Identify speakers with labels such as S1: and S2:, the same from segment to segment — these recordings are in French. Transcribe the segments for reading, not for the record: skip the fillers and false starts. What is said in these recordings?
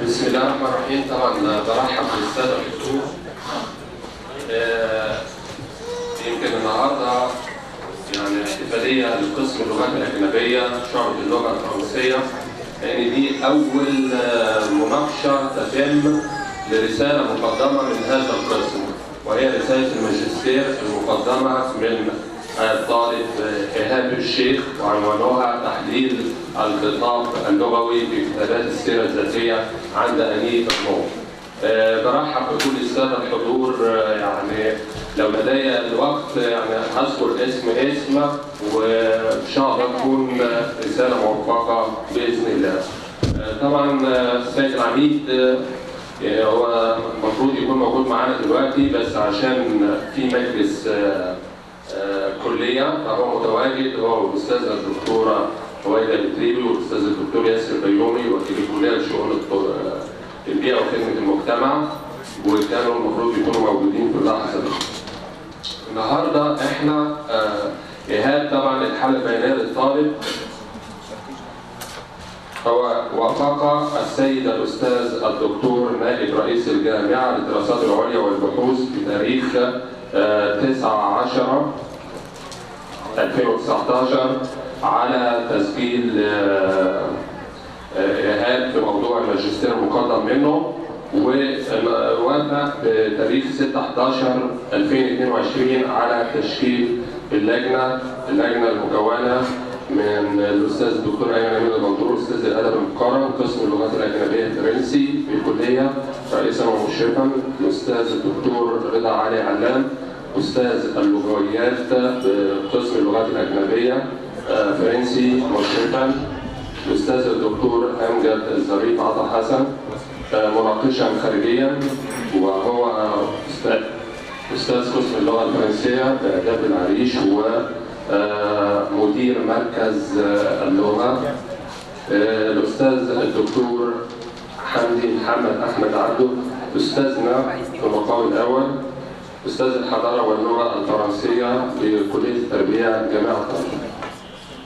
S1: بسم الله الرحمن الرحيم. طبعا برحب بالساده الحضور. يمكن النهارده يعني احتفاليه لقسم اللغات الاجنبيه شعبة اللغه الفرنسيه، لان دي اول مناقشه تتم لرساله مقدمه من هذا القسم، وهي رساله الماجستير المقدمه من الطالب إيهاب الشيخ، وعنوانها تحليل الخطاب اللغوي في كتابات السيرة الذاتية عند أنية النور. برحب بكل السادة الحضور. يعني لو لدي الوقت يعني هذكر اسم وإن شاء الله تكون رسالة موفقة بإذن الله. طبعا السيد العميد هو المفروض يكون موجود معانا دلوقتي، بس عشان في مجلس كلية فهو متواجد، هو والأستاذة الدكتورة هويدا التريبي والأستاذ الدكتور ياسر بيومي وكيل الكلية لشؤون البيئة وخدمة المجتمع، وكانوا المفروض يكونوا موجودين في اللحظة دي. النهارده احنا إيهاب طبعا الحالة البيانية للطالب هو وافق السيد الأستاذ الدكتور نائب رئيس الجامعة للدراسات العليا والبحوث بتاريخ 9/10/2019 على تسجيل إيهاب في موضوع الماجستير المقدم منه، ووافق بتاريخ 6/11/2022 على تشكيل اللجنة المكونة من الأستاذ الدكتور أيمن أمين الغندور أستاذ الأدب المقارن قسم اللغات الأجنبية الفرنسي في الكلية رئيسا ومشرفا، الأستاذ الدكتور رضا علي علام أستاذ اللغويات قسم اللغات الأجنبية فرنسي مشرفا، الأستاذ الدكتور أمجد الظريف عطا حسن مناقشا خارجيا، وهو أستاذ قسم اللغة الفرنسية بآداب العريش ومدير مركز اللغة، الأستاذ الدكتور حمدي محمد أحمد عبده أستاذنا في المقام الأول، أستاذ الحضارة واللغة الفرنسية بكلية التربية جامعة طنطا.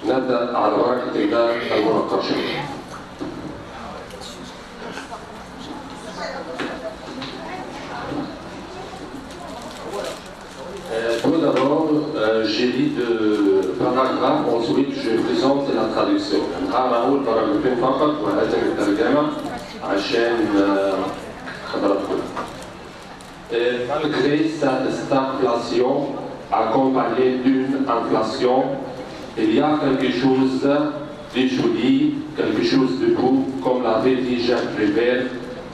S1: نبدأ على بركة الله المناقشة. Tout d'abord, j'ai lu deux paragraphes, ensuite je présente la traduction. هقول باراجرافين فقط وهذا الترجمة عشان حضراتكم. Malgré cette stagflation accompagnée d'une inflation, il y a quelque chose de joli, quelque chose de beau, comme l'avait dit Jacques Prévert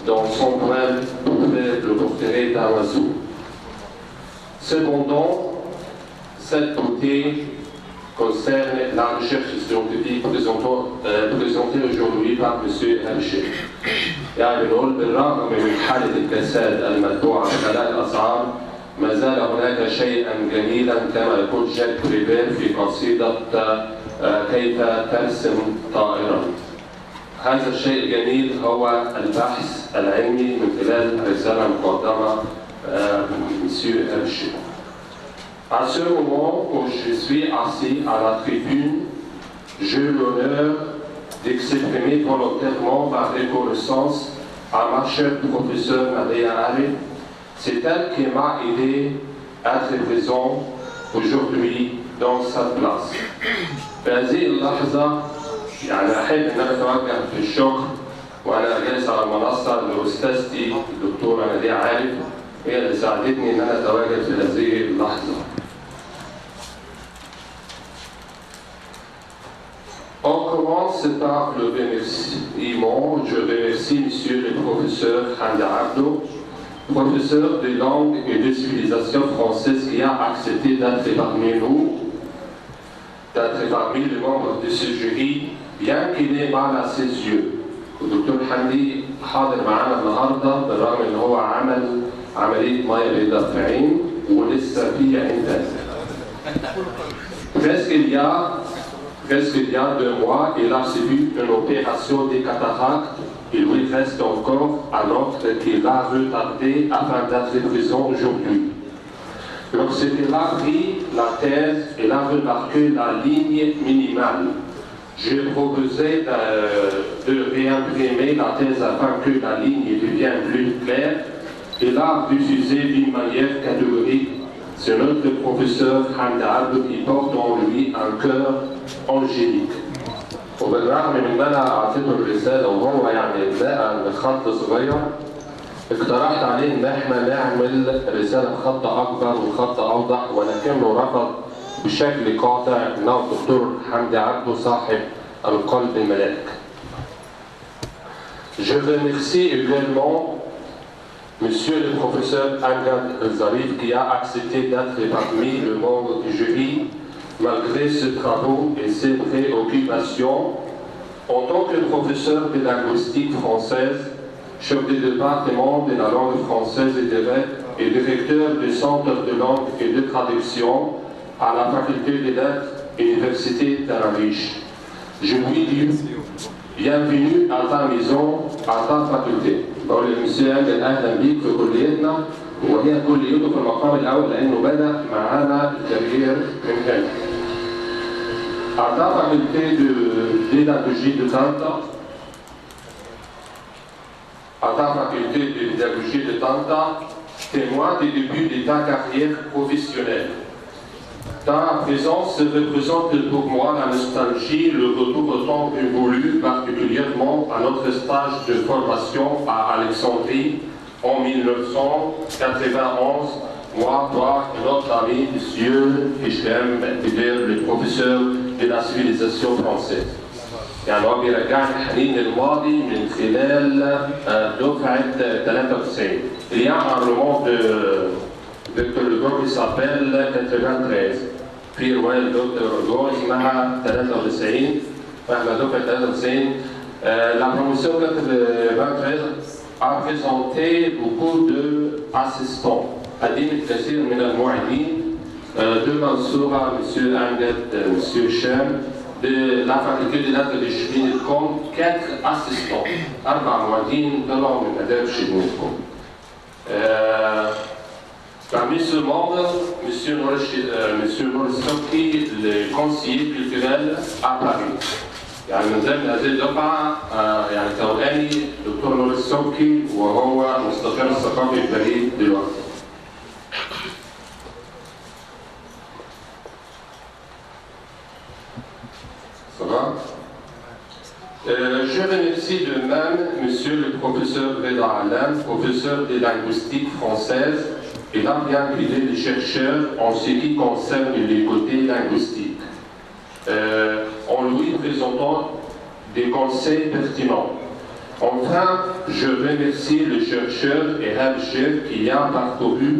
S1: dans son poème pour faire le portrait d'un oiseau. Cependant, cette beauté concerne la recherche scientifique présentée aujourd'hui par M. Hershey. يعني نقول بالرغم من حالة الكساد المتبوعة بغلاء الأسعار ما زال هناك شيئا جميلا كما يقول جاك بريفير في قصيدة كيف ترسم طائرا. هذا الشيء الجميل هو البحث العلمي من خلال رسالة مقدمة من M. Hershey. À ce moment où je suis assis à la tribune, j'ai l'honneur d'exprimer volontairement ma reconnaissance à ma chère professeure Nadia Arif. C'est elle qui m'a aidé à être présent aujourd'hui dans cette place. في هذه اللحظة يعني أحب أن أنا أتوجه في الشكر وأنا جالس على المنصة لأستاذتي الدكتورة نادية عارف، هي اللي ساعدتني أن أنا أتواجد في هذه اللحظة. On commence par le remerciement. Je remercie Monsieur le professeur Hamdi Abdo, professeur de langue et de civilisation française qui a accepté d'être parmi nous, d'être parmi les membres de ce jury, bien qu'il ait mal à ses yeux. الدكتور حمدي حاضر معانا النهارده بالرغم ان هو عمل عمليه ميه بيضاء في عين ولسه في عين ثالثه. Presque il y a 2 mois, il a subi une opération des cataractes. Il lui reste encore un autre qu'il a retardé afin d'être présent aujourd'hui. Lorsqu'il a pris la thèse, il a remarqué la ligne minimale. J'ai proposé de réimprimer la thèse afin que la ligne devienne plus claire et l'a diffusée d'une manière catégorique. C'est notre professeur Hamdi Abdou qui porte en lui un cœur angélique. وبالرغم من ان انا اعطيته الرساله وهو يعني لقى الخط صغير، اقترحت عليه ان احنا نعمل رساله بخط اكبر وخط اوضح، ولكنه رفض بشكل قاطع انه الدكتور حمدي عبده صاحب القلب الملاك. Je remercie également Monsieur le professeur Angad Zarif qui a accepté d'être parmi le membre du jury malgré ses travaux et ses préoccupations. En tant que professeur de linguistique française, chef du département de la langue française et directeur du centre de langue et de traduction à la faculté des lettres Université d'Arriche, je lui dis bienvenue à ta maison, à ta faculté. بقول للمسيو أنجل أهلا بيك في كليتنا، وهي كليته في المقام الأول لأنه بدأ معانا الكارير من هنا. À ta faculté de pédagogie de Tanta, à ta faculté de pédagogie de Tanta, témoin des débuts de ta carrière professionnelle. Ta présence représente pour moi la nostalgie, le retour au temps voulu, particulièrement à notre stage de formation à Alexandrie en 1991. Moi, toi et notre ami, monsieur Hichem Bider, le professeur de la civilisation française. يعني هو بيرجعني الحنين للماضي من خلال دفعة 93. Il y a un roman de Hugo qui s'appelle 93. في رواية دكتور هوجو اسمها 93 فاحنا دفعة 93. La promotion 93 a présenté beaucoup d'assistants. قدمت الكثير من المعيدين de Mansoura, M. Angad, M. Hichem, de la faculté des lettres de Chibinilkom, 4 assistants. 4 معيدين طلعوا من آداب Chibinilkom. Parmi ce membre, M. Maurice Sokki, le conseiller culturel à Paris. يعني من ضمن هذه الدفعة يعني توأمي دكتور موريس سوكي وهو مستشار الثقافي في باريس دلوقتي. Ça va? Je remercie de même Monsieur le professeur Reda Alam, professeur de linguistique française, et a bien guidé les chercheurs en ce qui concerne les côtés linguistiques, en lui présentant des conseils pertinents. Enfin, je remercie le chercheur et chef qui a parcouru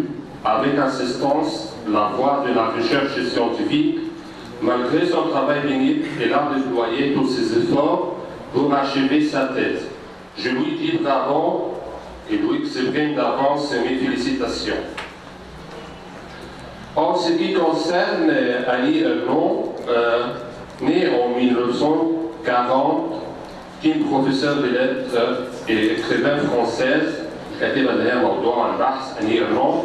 S1: avec insistance la voie de la recherche scientifique. Malgré son travail pénible, il a déployé tous ses efforts pour achever sa thèse. Je lui dis bravo et lui exprime d'avance mes félicitations. En ce qui concerne Ali Ernon, né en 1940, qui est professeur de lettres et écrivain française, كاتبة لها موضوع البحث أني إرنون.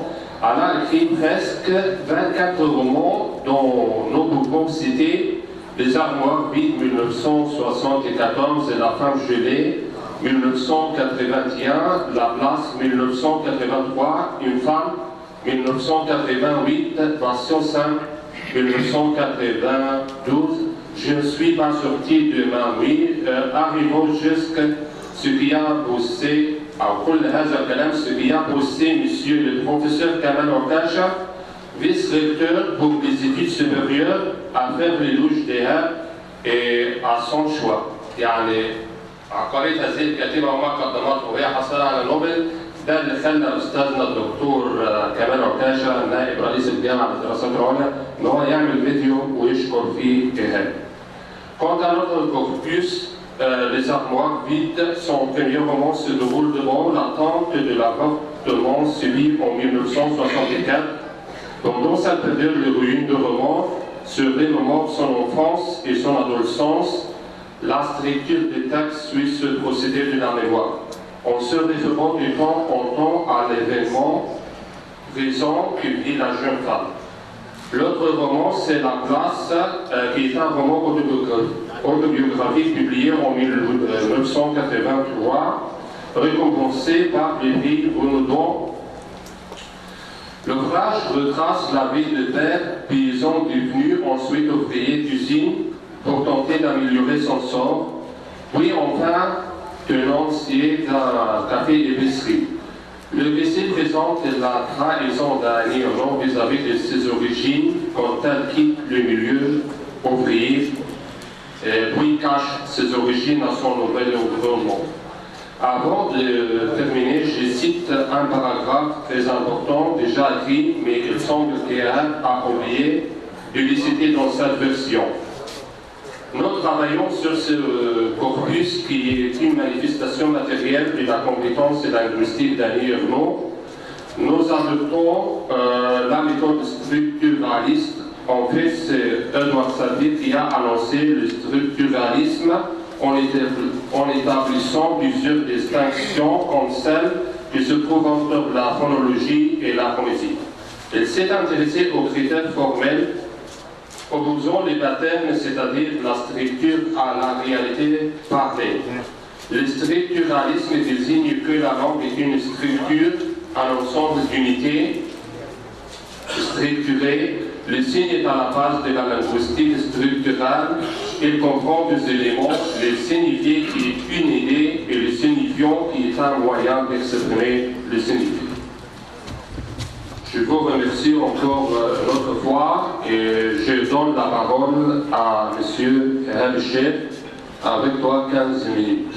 S1: Elle a écrit presque 24 romans dont nous pouvons citer Les Armoires vides 1974 et La femme gelée 1981, La place 1983, Une femme 1988, Version 5 1992, Je ne suis pas sorti de ma nuit, arrivons jusqu'à ce qui a poussé à ce qui a poussé monsieur le professeur Kamal Okasha, vice-recteur pour les études supérieures, à faire l'éloge d'elle et à son choix. يعني قريت هذه الكاتبة وما قدمته وهي حصلت على نوبل، ده اللي خلى استاذنا الدكتور كمال عكاشة نائب رئيس الجامعة للدراسات العليا ان هو يعمل فيديو ويشكر فيه إيهاب. Quant à notre corpus, Les Armoires vides, son premier roman se déroule devant l'attente de l'avortement subi en 1964. Pendant cette période de ruine de roman, se remémore son enfance et son adolescence. La structure des textes suit ce procédé de la mémoire, en se référant du temps en temps à l'événement présent que vit la jeune femme. L'autre roman, c'est La place, qui est un roman autobiographique.
S2: autobiographique publié en 1983, récompensé par les prix Renaudot. L'ouvrage retrace la vie de père paysan devenu ensuite ouvrier d'usine pour tenter d'améliorer son sort, puis enfin tenancier d'un café-épicerie. Le récit présente la trahison d'Annie Ernaux vis-à-vis de ses origines quand elle quitte le milieu ouvrier, puis cache ses origines à son nouvel environnement. Avant de terminer, je cite un paragraphe très important, déjà écrit, mais qu'il semble qu'elle a oublié de le citer dans cette version. Nous travaillons sur ce corpus qui est une manifestation matérielle de la compétence linguistique d'Annie Ernaux. Nous adoptons la méthode structuraliste. En fait, c'est Edouard Savy qui a annoncé le structuralisme en établissant plusieurs distinctions comme celles qui se trouvent entre la phonologie et la phonétique. Il s'est intéressé aux critères formels opposant les patterns, c'est-à-dire la structure à la réalité parlée. Le structuralisme désigne que la langue est une structure, un ensemble d'unités structurées. Le signe est à la base de la linguistique structurale. Il comprend deux éléments, le signifié qui est une idée et le signifiant qui est un moyen d'exprimer le signifié. Je vous remercie encore une autre fois et je donne la parole à M. Herr Chef avec toi 15 minutes.